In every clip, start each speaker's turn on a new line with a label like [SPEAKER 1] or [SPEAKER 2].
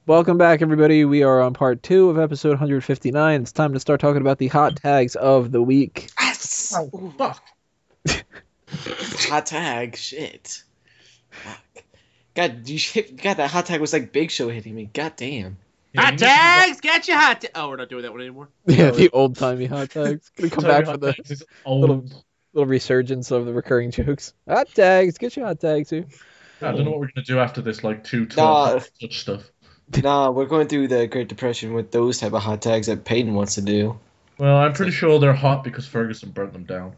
[SPEAKER 1] Welcome back, everybody. We are on part 2 of episode 159. It's time to start talking about the hot tags of the week.
[SPEAKER 2] Yes!
[SPEAKER 3] Oh, fuck.
[SPEAKER 2] Hot tag, shit. Fuck. God, that hot tag was like Big Show hitting me. God damn.
[SPEAKER 3] Yeah,
[SPEAKER 4] Hot tags, get your hot. Oh, we're not doing that one anymore.
[SPEAKER 1] Yeah, the old-timey hot tags. Gonna come back for the little resurgence of the recurring jokes. Hot tags, get your hot tags here.
[SPEAKER 3] I don't know what we're gonna do after this, like
[SPEAKER 2] Nah.
[SPEAKER 3] such stuff.
[SPEAKER 2] Nah, we're going through the Great Depression with those type of hot tags that Peyton wants to do.
[SPEAKER 3] Well, I'm pretty sure they're hot because Ferguson burnt them down.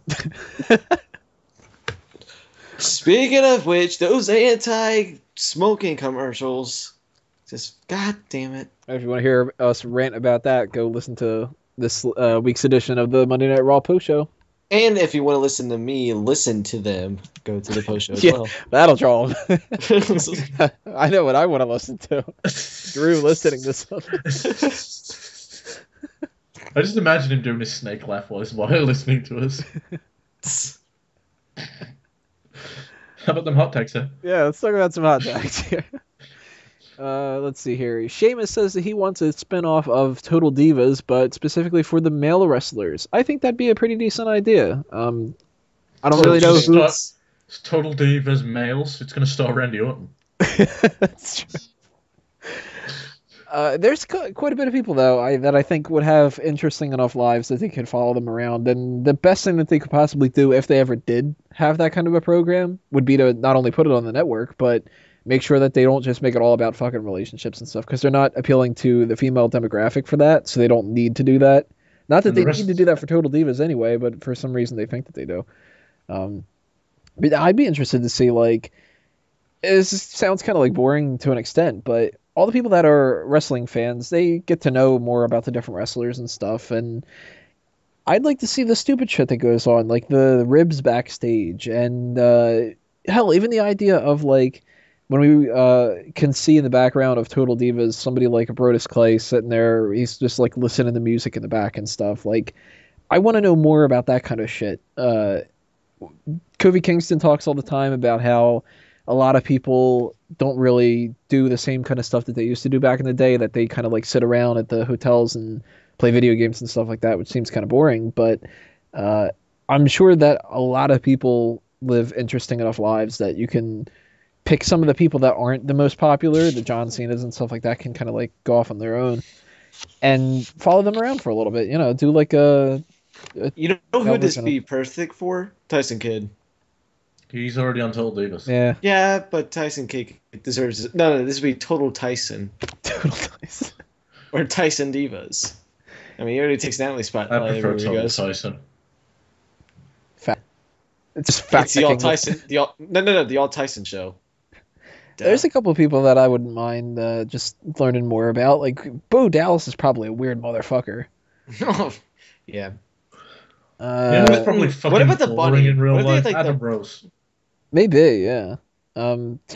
[SPEAKER 2] Speaking of which, those anti-smoking commercials. Just, god damn it.
[SPEAKER 1] If you want to hear us rant about that, go listen to this week's edition of the Monday Night Raw post show.
[SPEAKER 2] And if you want to listen to me, listen to them. Go to the post show as
[SPEAKER 1] Yeah,
[SPEAKER 2] well.
[SPEAKER 1] that'll draw them. I know what I want to listen to. Drew listening to something.
[SPEAKER 3] I just imagine him doing his snake laugh while listening to us. How about them hot tags, sir?
[SPEAKER 1] Yeah, let's talk about some hot tags here. Let's see here. Sheamus says that he wants a spin-off of Total Divas, but specifically for the male wrestlers. I think that'd be a pretty decent idea. I don't really know who.
[SPEAKER 3] It's Total Divas males. It's going to star Randy Orton.
[SPEAKER 1] That's true. There's quite a bit of people, though, that I think would have interesting enough lives that they could follow them around. And the best thing that they could possibly do, if they ever did have that kind of a program, would be to not only put it on the network, but make sure that they don't just make it all about fucking relationships and stuff, because they're not appealing to the female demographic for that, so they don't need to do that. Not that they need to do that for Total Divas anyway, but for some reason they think that they do. But I'd be interested to see, like, it sounds kind of like boring to an extent, but all the people that are wrestling fans, they get to know more about the different wrestlers and stuff, and I'd like to see the stupid shit that goes on, like the ribs backstage, and hell, even the idea of, like, when we can see in the background of Total Divas somebody like a Brodus Clay sitting there, he's just like listening to music in the back and stuff. Like, I want to know more about that kind of shit. Kofi Kingston talks all the time about how a lot of people don't really do the same kind of stuff that they used to do back in the day, that they kind of like sit around at the hotels and play video games and stuff like that, which seems kind of boring. But I'm sure that a lot of people live interesting enough lives that you can pick some of the people that aren't the most popular, the John Cena's and stuff like that, can kind of like go off on their own and follow them around for a little bit. You know, do like a
[SPEAKER 2] you know who this be perfect for? Tyson Kidd.
[SPEAKER 3] He's already on Total Divas.
[SPEAKER 1] Yeah.
[SPEAKER 2] Yeah, but Tyson Kidd deserves... No, this would be Total Tyson.
[SPEAKER 1] Total Tyson.
[SPEAKER 2] Or Tyson Divas. I mean, he already takes Natalie's spot.
[SPEAKER 3] I prefer Total Tyson.
[SPEAKER 1] It's just fact.
[SPEAKER 2] It's the All Tyson. The All Tyson show.
[SPEAKER 1] There's a couple of people that I wouldn't mind just learning more about. Like, Bo Dallas is probably a weird motherfucker.
[SPEAKER 2] Yeah.
[SPEAKER 3] He's probably fucking
[SPEAKER 2] what about the bunny
[SPEAKER 3] in real life?
[SPEAKER 2] Like
[SPEAKER 3] Adam Rose.
[SPEAKER 1] Maybe, yeah.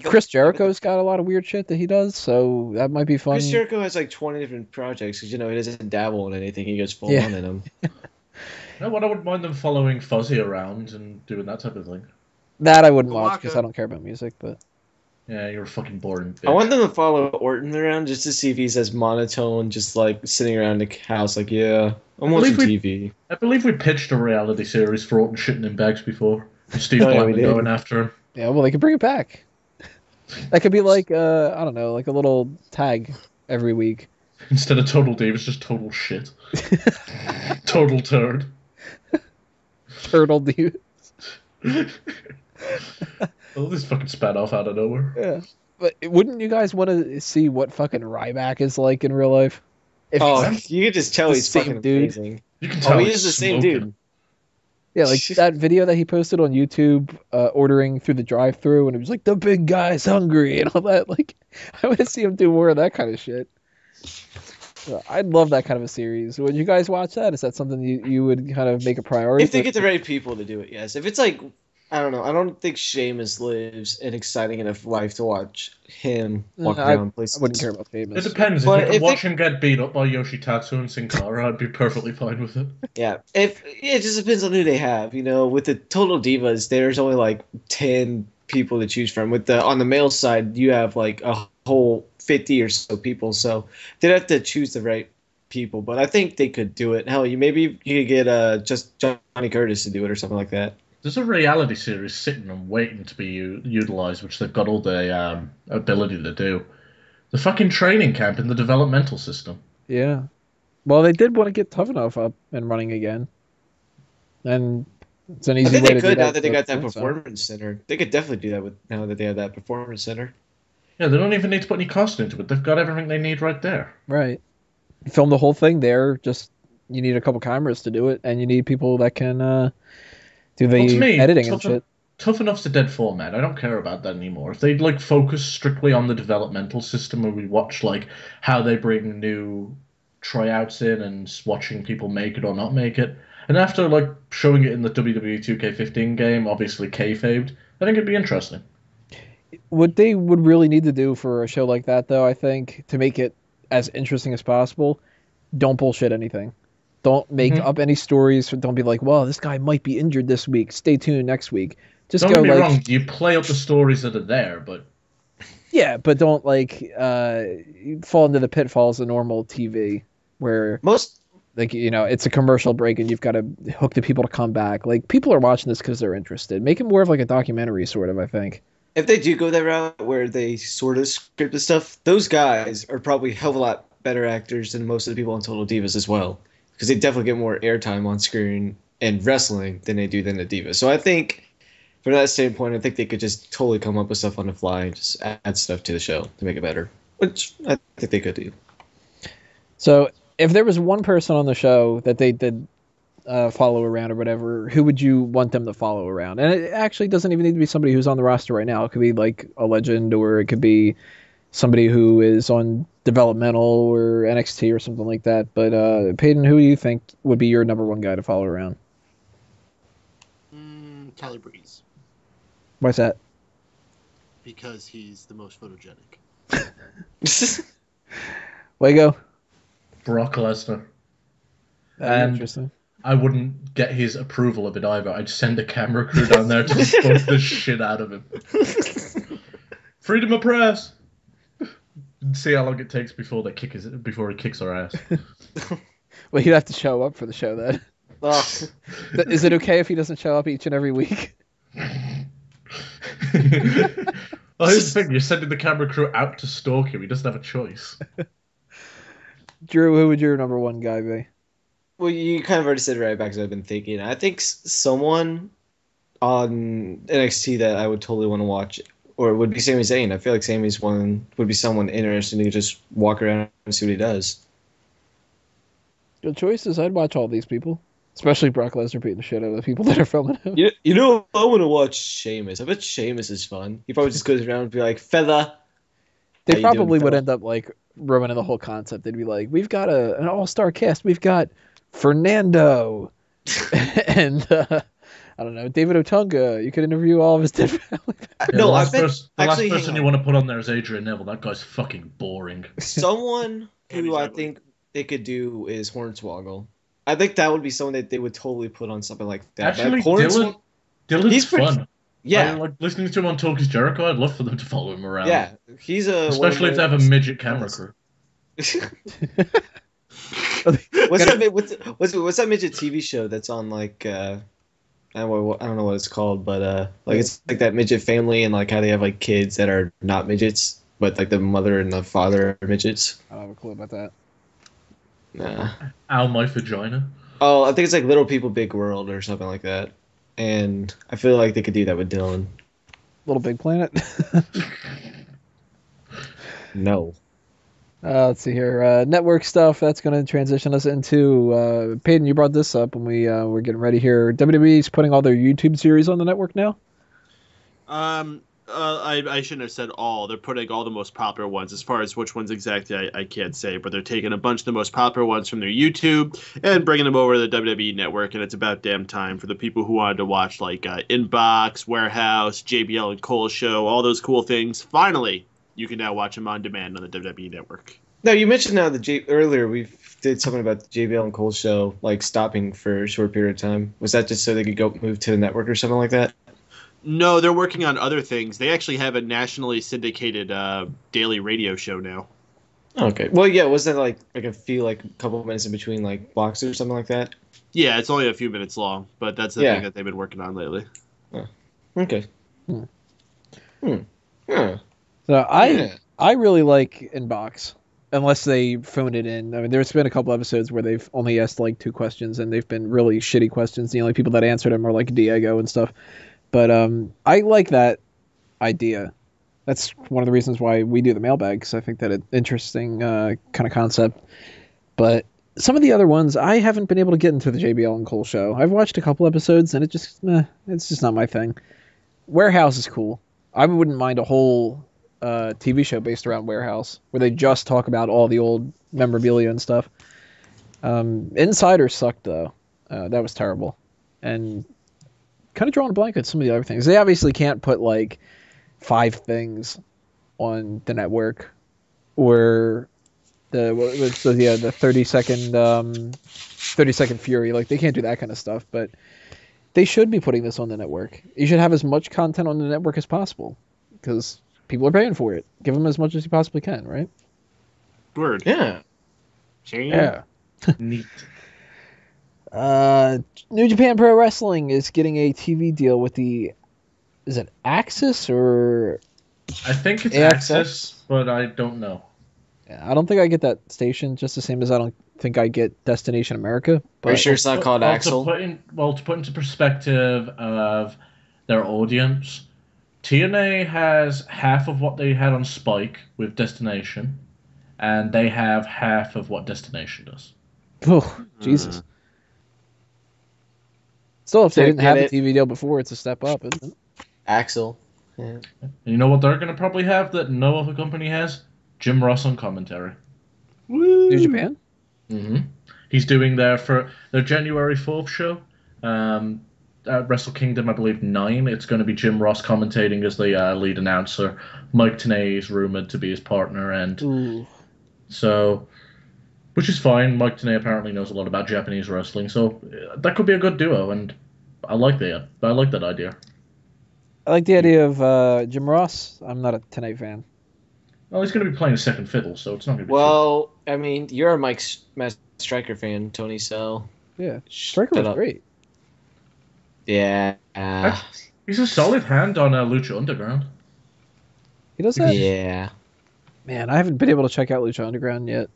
[SPEAKER 1] Chris Jericho's got a lot of weird shit that he does, so that might be fun.
[SPEAKER 2] Chris Jericho has like 20 different projects because, you know, he doesn't dabble in anything. He goes full on in them.
[SPEAKER 3] No, I wouldn't mind them following Fuzzy around and doing that type of thing.
[SPEAKER 1] That I wouldn't watch because I don't care about music, but...
[SPEAKER 3] Yeah, you're a fucking boring bitch.
[SPEAKER 2] I want them to follow Orton around just to see if he's as monotone, just like sitting around the house like, yeah, I'm watching TV.
[SPEAKER 3] I believe we pitched a reality series for Orton shitting in bags before. And Steve Blackman going after him.
[SPEAKER 1] Yeah, well, they could bring it back. That could be like, I don't know, like a little tag every week.
[SPEAKER 3] Instead of Total Divas, just total shit. Total turd.
[SPEAKER 1] Turtle Divas.
[SPEAKER 3] Oh, this fucking spat off out of nowhere.
[SPEAKER 1] Yeah. But wouldn't you guys want to see what fucking Ryback is like in real life?
[SPEAKER 2] You can just tell he's fucking amazing.
[SPEAKER 3] You can tell
[SPEAKER 2] he is the same dude.
[SPEAKER 1] Yeah, like that video that he posted on YouTube ordering through the drive-thru, and it was like, the big guy's hungry and all that. Like, I want to see him do more of that kind of shit. So I'd love that kind of a series. Would you guys watch that? Is that something you would kind of make a priority?
[SPEAKER 2] If they get the right people to do it, yes. If it's like, I don't know. I don't think Sheamus lives an exciting enough life to watch him walk around places.
[SPEAKER 1] I wouldn't care about Sheamus.
[SPEAKER 3] It depends. If you could watch him get beat up by Yoshi Tatsu and Sin Cara, I'd be perfectly fine with it.
[SPEAKER 2] Yeah. It just depends on who they have. You know, with the Total Divas, there's only like 10 people to choose from. On the male side, you have like a whole 50 or so people, so they'd have to choose the right people. But I think they could do it. Hell, maybe you could get just Johnny Curtis to do it or something like that.
[SPEAKER 3] There's a reality series sitting and waiting to be utilized, which they've got all the ability to do. The fucking training camp in the developmental system.
[SPEAKER 1] Yeah. Well, they did want to get Tough Enough up and running again. And it's an easy way to do that. I think they could
[SPEAKER 2] now that they got that performance center. They could definitely do that now that they have that performance center.
[SPEAKER 3] Yeah, they don't even need to put any cost into it. They've got everything they need right there.
[SPEAKER 1] Right. Film the whole thing there. Just you need a couple cameras to do it, and you need people that can do the editing and shit.
[SPEAKER 3] Tough Enough's a dead format. I don't care about that anymore. If they'd like focus strictly on the developmental system, where we watch like how they bring new tryouts in and watching people make it or not make it, and after like showing it in the WWE 2K15 game, obviously kayfabed, I think it'd be interesting.
[SPEAKER 1] What they would really need to do for a show like that, though, I think, to make it as interesting as possible, don't bullshit anything. Don't make up any stories. Don't be like, well, this guy might be injured this week. Stay tuned next week. Just
[SPEAKER 3] don't
[SPEAKER 1] go
[SPEAKER 3] get me
[SPEAKER 1] like,
[SPEAKER 3] wrong. You play up the stories that are there, but
[SPEAKER 1] yeah, but don't like fall into the pitfalls of normal TV where it's a commercial break and you've got to hook the people to come back. Like people are watching this because they're interested. Make it more of like a documentary, sort of. I think.
[SPEAKER 2] If they do go that route where they sort of script the stuff, those guys are probably a hell of a lot better actors than most of the people on Total Divas as well, because they definitely get more airtime on screen and wrestling than they do than the Divas. So I think, from that standpoint, I think they could just totally come up with stuff on the fly and just add stuff to the show to make it better, which I think they could do.
[SPEAKER 1] So if there was one person on the show that they did follow around or whatever, who would you want them to follow around? And it actually doesn't even need to be somebody who's on the roster right now. It could be like a legend, or it could be somebody who is on developmental or NXT or something like that. But Peyton, who do you think would be your number one guy to follow around?
[SPEAKER 4] Kelly Breeze.
[SPEAKER 1] Why's that?
[SPEAKER 4] Because he's the most photogenic.
[SPEAKER 1] Way to go.
[SPEAKER 3] Brock Lesnar.
[SPEAKER 1] Interesting.
[SPEAKER 3] I wouldn't get his approval of it either. I'd send a camera crew down there to smoke the shit out of him. Freedom of press. See how long it takes before he kicks our ass.
[SPEAKER 1] Well, you'd have to show up for the show then.
[SPEAKER 2] Oh.
[SPEAKER 1] Is it okay if he doesn't show up each and every week?
[SPEAKER 3] Well, here's the thing. You're sending the camera crew out to stalk him. He doesn't have a choice.
[SPEAKER 1] Drew, who would your number one guy be?
[SPEAKER 2] Well, you kind of already said it right back, because I've been thinking. I think someone on NXT that I would totally want to watch, or it would be Sami Zayn. I feel like Sami's would be someone interesting to just walk around and see what he does.
[SPEAKER 1] Good choices. I'd watch all these people, especially Brock Lesnar beating the shit out of the people that are filming him.
[SPEAKER 2] You know, I want to watch Sheamus. I bet Sheamus is fun. He probably just goes around and be like, "Fella."
[SPEAKER 1] They probably would end up like ruining the whole concept. They'd be like, "We've got an all-star cast. We've got Fernando and I don't know, David Otunga. You could interview all of his dead family."
[SPEAKER 3] The last person you want to put on there is Adrian Neville. That guy's fucking boring.
[SPEAKER 2] Someone who I think they could do is Hornswoggle. I think that would be someone that they would totally put on something like that.
[SPEAKER 3] Actually, Dylan's fun.
[SPEAKER 2] Yeah,
[SPEAKER 3] I like listening to him on Talk is Jericho. I'd love for them to follow him around.
[SPEAKER 2] Yeah, he's
[SPEAKER 3] especially if they have a midget camera crew.
[SPEAKER 2] What's that midget TV show that's on like I don't know what it's called, but like it's like that midget family and like how they have like kids that are not midgets, but like the mother and the father are midgets.
[SPEAKER 1] I don't have a clue about that.
[SPEAKER 2] Nah.
[SPEAKER 3] Ow, my vagina.
[SPEAKER 2] Oh, I think it's like Little People Big World or something like that. And I feel like they could do that with Dylan.
[SPEAKER 1] Little Big Planet?
[SPEAKER 2] No.
[SPEAKER 1] Let's see here. Network stuff, that's going to transition us into... Peyton, you brought this up when we were getting ready here. WWE's putting all their YouTube series on the network now?
[SPEAKER 4] I shouldn't have said all. They're putting all the most popular ones. As far as which ones exactly, I can't say. But they're taking a bunch of the most popular ones from their YouTube and bringing them over to the WWE Network. And it's about damn time for the people who wanted to watch like Inbox, Warehouse, JBL and Cole Show, all those cool things. Finally, you can now watch them on demand on the WWE Network.
[SPEAKER 2] Now, you mentioned now earlier we did something about the JBL and Cole Show like stopping for a short period of time. Was that just so they could go move to the network or something like that?
[SPEAKER 4] No, they're working on other things. They actually have a nationally syndicated daily radio show now.
[SPEAKER 2] Okay. Well, yeah, wasn't it like a couple of minutes in between like blocks or something like that?
[SPEAKER 4] Yeah, it's only a few minutes long, but that's the
[SPEAKER 2] Yeah.
[SPEAKER 4] thing that they've been working on lately.
[SPEAKER 2] Okay. Yeah.
[SPEAKER 1] So
[SPEAKER 2] Yeah.
[SPEAKER 1] I really like Inbox, unless they phone it in. I mean, there's been a couple episodes where they've only asked like 2 questions, and they've been really shitty questions. The only people that answered them are like Diego and stuff. But I like that idea. That's one of the reasons why we do the mailbag, because I think that it's interesting kind of concept. But some of the other ones, I haven't been able to get into the JBL and Cole show. I've watched a couple episodes, and it's just not my thing. Warehouse is cool. I wouldn't mind a whole TV show based around Warehouse, where they just talk about all the old memorabilia and stuff. Insider sucked, though. That was terrible. And kind of drawing a blank at some of the other things. They obviously can't put, like, 5 things on the network, or the 30-second Fury. Like, they can't do that kind of stuff, but they should be putting this on the network. You should have as much content on the network as possible, because people are paying for it. Give them as much as you possibly can, right?
[SPEAKER 4] Word.
[SPEAKER 2] Yeah.
[SPEAKER 1] Yeah.
[SPEAKER 3] Neat.
[SPEAKER 1] New Japan Pro Wrestling is getting a TV deal with is it Axis or?
[SPEAKER 3] I think it's
[SPEAKER 1] AXS?
[SPEAKER 3] Access, but I don't know.
[SPEAKER 1] Yeah, I don't think I get that station, just the same as I don't think I get Destination America.
[SPEAKER 2] Are you sure it's not called Axel?
[SPEAKER 3] To put into perspective of their audience, TNA has half of what they had on Spike with Destination, and they have half of what Destination does.
[SPEAKER 1] Oh, Jesus. Still, if they didn't have a
[SPEAKER 2] it.
[SPEAKER 1] TV deal before, it's a step up, isn't it?
[SPEAKER 2] Axel. Yeah.
[SPEAKER 3] And you know what they're going to probably have that no other company has? Jim Ross on commentary.
[SPEAKER 4] Woo!
[SPEAKER 1] New Japan?
[SPEAKER 3] Mm-hmm. He's doing their January 4th show. At Wrestle Kingdom, I believe 9. It's going to be Jim Ross commentating as the lead announcer. Mike Tenay is rumored to be his partner, and so, which is fine. Mike Tenay apparently knows a lot about Japanese wrestling, so that could be a good duo, and I like that idea.
[SPEAKER 1] I like the idea of Jim Ross. I'm not a Tenay fan.
[SPEAKER 3] Well, he's going to be playing a second fiddle, so it's not going to be.
[SPEAKER 2] Well, I mean, you're a Matt Striker fan, Tony, so
[SPEAKER 1] Yeah, Striker was great.
[SPEAKER 2] Yeah.
[SPEAKER 3] He's a solid hand on Lucha Underground.
[SPEAKER 1] He does that?
[SPEAKER 2] Yeah.
[SPEAKER 1] Man, I haven't been able to check out Lucha Underground yet.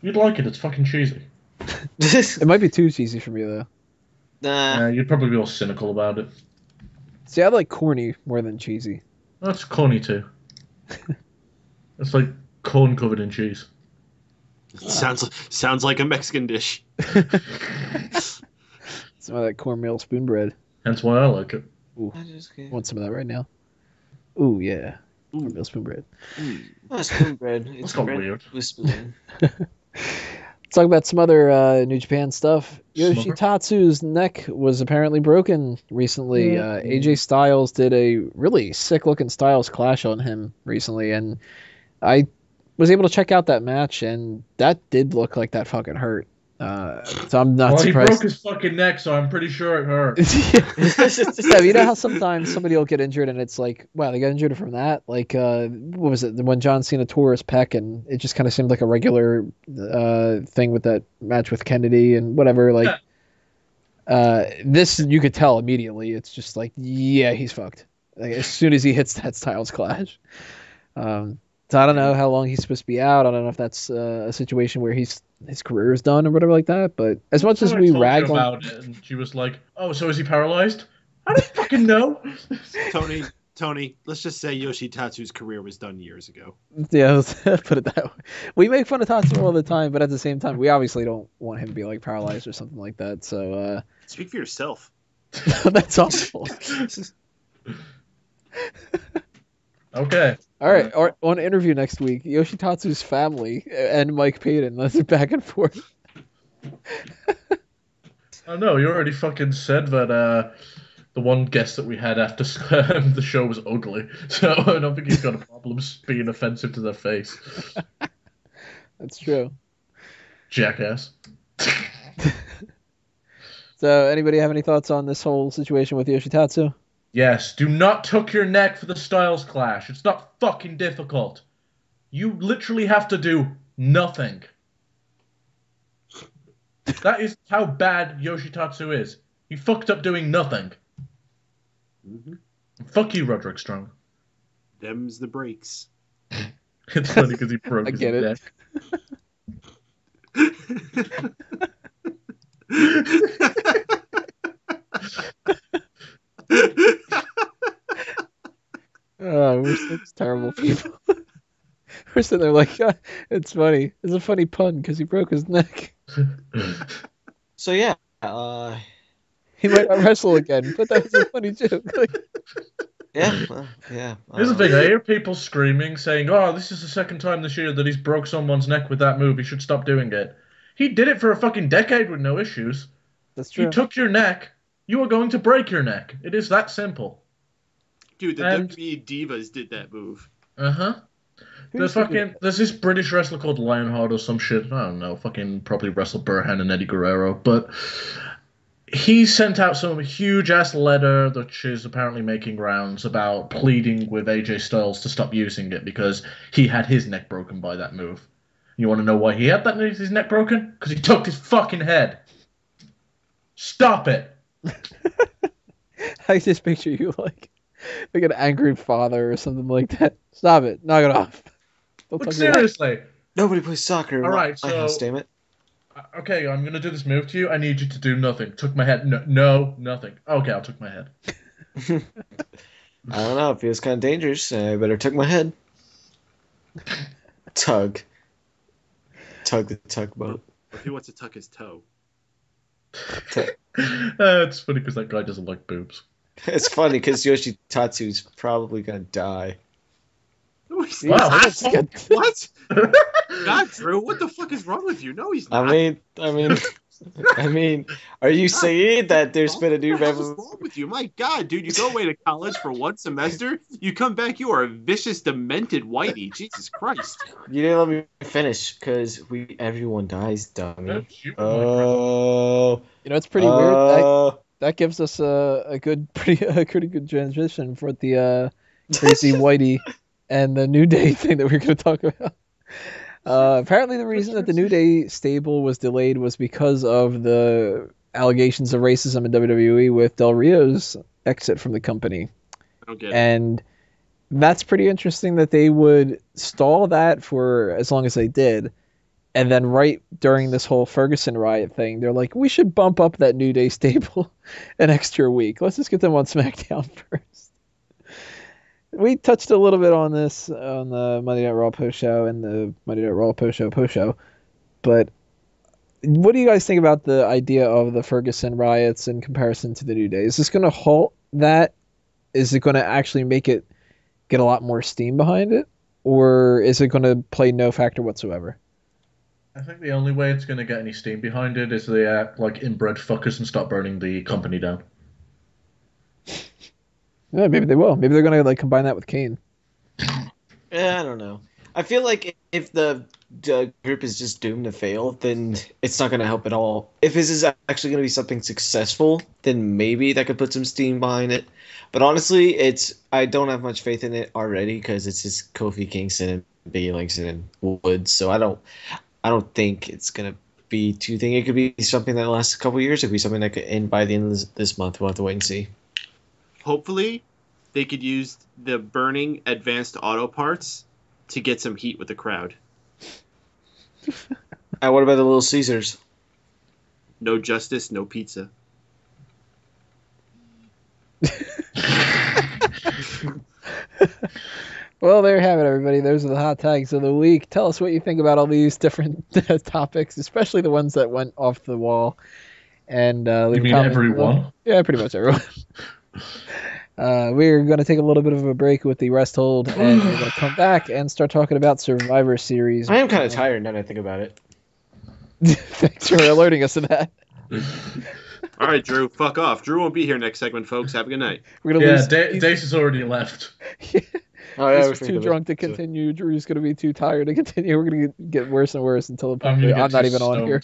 [SPEAKER 3] You'd like it. It's fucking cheesy.
[SPEAKER 1] It might be too cheesy for me, though.
[SPEAKER 2] Nah.
[SPEAKER 3] You'd probably be all cynical about it.
[SPEAKER 1] See, I like corny more than cheesy.
[SPEAKER 3] That's corny too. It's like corn covered in cheese.
[SPEAKER 4] Sounds like a Mexican dish.
[SPEAKER 1] Some of that cornmeal spoon bread.
[SPEAKER 3] Hence why I like it.
[SPEAKER 1] Ooh, want some of that right now. Ooh, yeah. Cornmeal spoon bread.
[SPEAKER 2] Oh, spoon bread. It's
[SPEAKER 3] got
[SPEAKER 2] bread
[SPEAKER 3] weird.
[SPEAKER 2] with spoon.
[SPEAKER 1] Let's talk about some other New Japan stuff. Yoshi
[SPEAKER 3] Smother?
[SPEAKER 1] Tatsu's neck was apparently broken recently. AJ Styles did a really sick-looking Styles clash on him recently, and I was able to check out that match, and that did look like that fucking hurt. So I'm not surprised.
[SPEAKER 3] He broke his fucking neck, so I'm pretty sure it hurt.
[SPEAKER 1] Yeah, you know how sometimes somebody will get injured and it's like, wow, they got injured from that? Like, what was it? When John Cena tore his pec, and it just kind of seemed like a regular thing with that match with Kennedy and whatever. Like, this, you could tell immediately. It's just like, yeah, he's fucked. Like, as soon as he hits that Styles clash. So I don't know how long he's supposed to be out. I don't know if that's a situation where his career is done or whatever like that. But as much as we rag on
[SPEAKER 3] about it, and she was like, "Oh, so is he paralyzed?" I don't fucking know.
[SPEAKER 4] Tony, let's just say Yoshi Tatsu's career was done years ago.
[SPEAKER 1] Yeah, let's put it that way. We make fun of Tatsu all the time, but at the same time, we obviously don't want him to be like paralyzed or something like that. So
[SPEAKER 4] speak for yourself.
[SPEAKER 1] That's awful.
[SPEAKER 3] Okay.
[SPEAKER 1] All right, on interview next week, Yoshi Tatsu's family and Mike Payton. Let's back and forth.
[SPEAKER 3] I know, you already fucking said that the one guest that we had after the show was ugly, so I don't think he's got a problem being offensive to their face.
[SPEAKER 1] That's true.
[SPEAKER 3] Jackass.
[SPEAKER 1] So, anybody have any thoughts on this whole situation with Yoshi Tatsu?
[SPEAKER 3] Yes, do not tuck your neck for the Styles Clash. It's not fucking difficult. You literally have to do nothing. That is how bad Yoshi Tatsu is. He fucked up doing nothing.
[SPEAKER 4] Mm-hmm.
[SPEAKER 3] Fuck you, Roderick Strong.
[SPEAKER 4] Them's the breaks.
[SPEAKER 3] It's funny because he broke
[SPEAKER 1] I
[SPEAKER 3] his
[SPEAKER 1] get it.
[SPEAKER 3] neck.
[SPEAKER 1] Oh, we're such terrible people. We're sitting there like, it's funny. It's a funny pun because he broke his neck.
[SPEAKER 2] So yeah,
[SPEAKER 1] He might not wrestle again, but that was a funny joke. Like,
[SPEAKER 2] yeah.
[SPEAKER 3] Here's the thing, I hear people screaming, saying, oh, this is the second time this year that he's broke someone's neck with that move. He should stop doing it. He did it for a fucking decade with no issues.
[SPEAKER 1] that's true.
[SPEAKER 3] You took your neck, you are going to break your neck. It is that simple.
[SPEAKER 4] Dude, the WWE Divas did that move.
[SPEAKER 3] Uh-huh. There's this British wrestler called Lionheart or some shit. I don't know. Fucking probably wrestled Burhan and Eddie Guerrero. But he sent out some huge-ass letter, which is apparently making rounds, about pleading with AJ Styles to stop using it because he had his neck broken by that move. You want to know why he had his neck broken? Because he took his fucking head. Stop it.
[SPEAKER 1] I just picture you like an angry father or something like that. Stop it. Knock it off.
[SPEAKER 3] Look, seriously.
[SPEAKER 2] Nobody plays soccer.
[SPEAKER 3] All right,
[SPEAKER 2] my house, damn it.
[SPEAKER 3] Okay, I'm gonna do this move to you. I need you to do nothing. Took my head. No, nothing. Okay, I'll took my head.
[SPEAKER 2] I don't know. It feels kind of dangerous. I better tuck my head. Tug the tugboat.
[SPEAKER 4] If he wants to tuck his toe.
[SPEAKER 3] It's funny because that guy doesn't like boobs.
[SPEAKER 2] It's funny because Yoshi Tatsu's probably gonna die.
[SPEAKER 3] Wow.
[SPEAKER 4] What? God, Drew, what the fuck is wrong with you? No, he's not.
[SPEAKER 2] I mean, are you saying that there's been a new
[SPEAKER 4] revolution? What's wrong with you? My God, dude, you go away to college for one semester, you come back, you are a vicious, demented whitey. Jesus Christ.
[SPEAKER 2] You didn't let me finish because everyone dies, dummy.
[SPEAKER 1] Oh. You know, it's pretty weird. That gives us a pretty good transition for the crazy whitey and the New Day thing that we're going to talk about. Apparently the reason that the New Day stable was delayed was because of the allegations of racism in WWE with Del Rio's exit from the company.
[SPEAKER 4] I don't get it.
[SPEAKER 1] And that's pretty interesting that they would stall that for as long as they did. And then right during this whole Ferguson riot thing, they're like, we should bump up that New Day stable an extra week. Let's just get them on SmackDown first. We touched a little bit on this on the Monday Night Raw post show and the Monday Night Raw post show. But what do you guys think about the idea of the Ferguson riots in comparison to the New Day? Is this going to halt that? Is it going to actually make it get a lot more steam behind it? Or is it going to play no factor whatsoever?
[SPEAKER 3] I think the only way it's going to get any steam behind it is they act like inbred fuckers and start burning the company down.
[SPEAKER 1] Yeah, maybe they will. Maybe they're going to combine that with Kane.
[SPEAKER 2] Yeah, I don't know. I feel like if the group is just doomed to fail, then it's not going to help at all. If this is actually going to be something successful, then maybe that could put some steam behind it. But honestly, I don't have much faith in it already because it's just Kofi Kingston and Biggie Langston and Woods. So I don't think it's going to be too thing. It could be something that lasts a couple years. It could be something that could end by the end of this month. We'll have to wait and see.
[SPEAKER 4] Hopefully, they could use the burning advanced auto parts to get some heat with the crowd.
[SPEAKER 2] What about the Little Caesars?
[SPEAKER 4] No justice, no pizza.
[SPEAKER 1] Well, there you have it, everybody. Those are the hot tags of the week. Tell us what you think about all these different topics, especially the ones that went off the wall. And
[SPEAKER 3] you mean everyone?
[SPEAKER 1] Yeah, pretty much everyone. We're going to take a little bit of a break with the rest hold, and we're going to come back and start talking about Survivor Series.
[SPEAKER 2] I am kind of tired now that I think about it.
[SPEAKER 1] Thanks for alerting us to that.
[SPEAKER 4] All right, Drew, fuck off. Drew won't be here next segment, folks. Have a good night.
[SPEAKER 1] We're gonna lose.
[SPEAKER 3] Dace has already left.
[SPEAKER 2] Oh, yeah,
[SPEAKER 1] He's too drunk to continue. Drew's going to be too tired to continue. We're going to get worse and worse until the point I'm not even on here.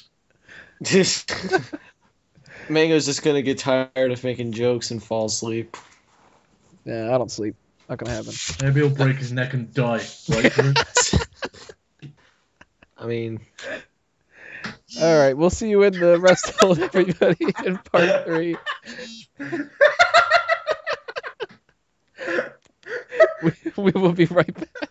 [SPEAKER 2] Mango's just going to get tired of making jokes and fall asleep.
[SPEAKER 1] Yeah, I don't sleep. Not gonna happen.
[SPEAKER 3] Maybe he'll break his neck and die. Right? Drew?
[SPEAKER 2] I mean,
[SPEAKER 1] All right, we'll see you in the rest hold, everybody, in part 3. We will be right back.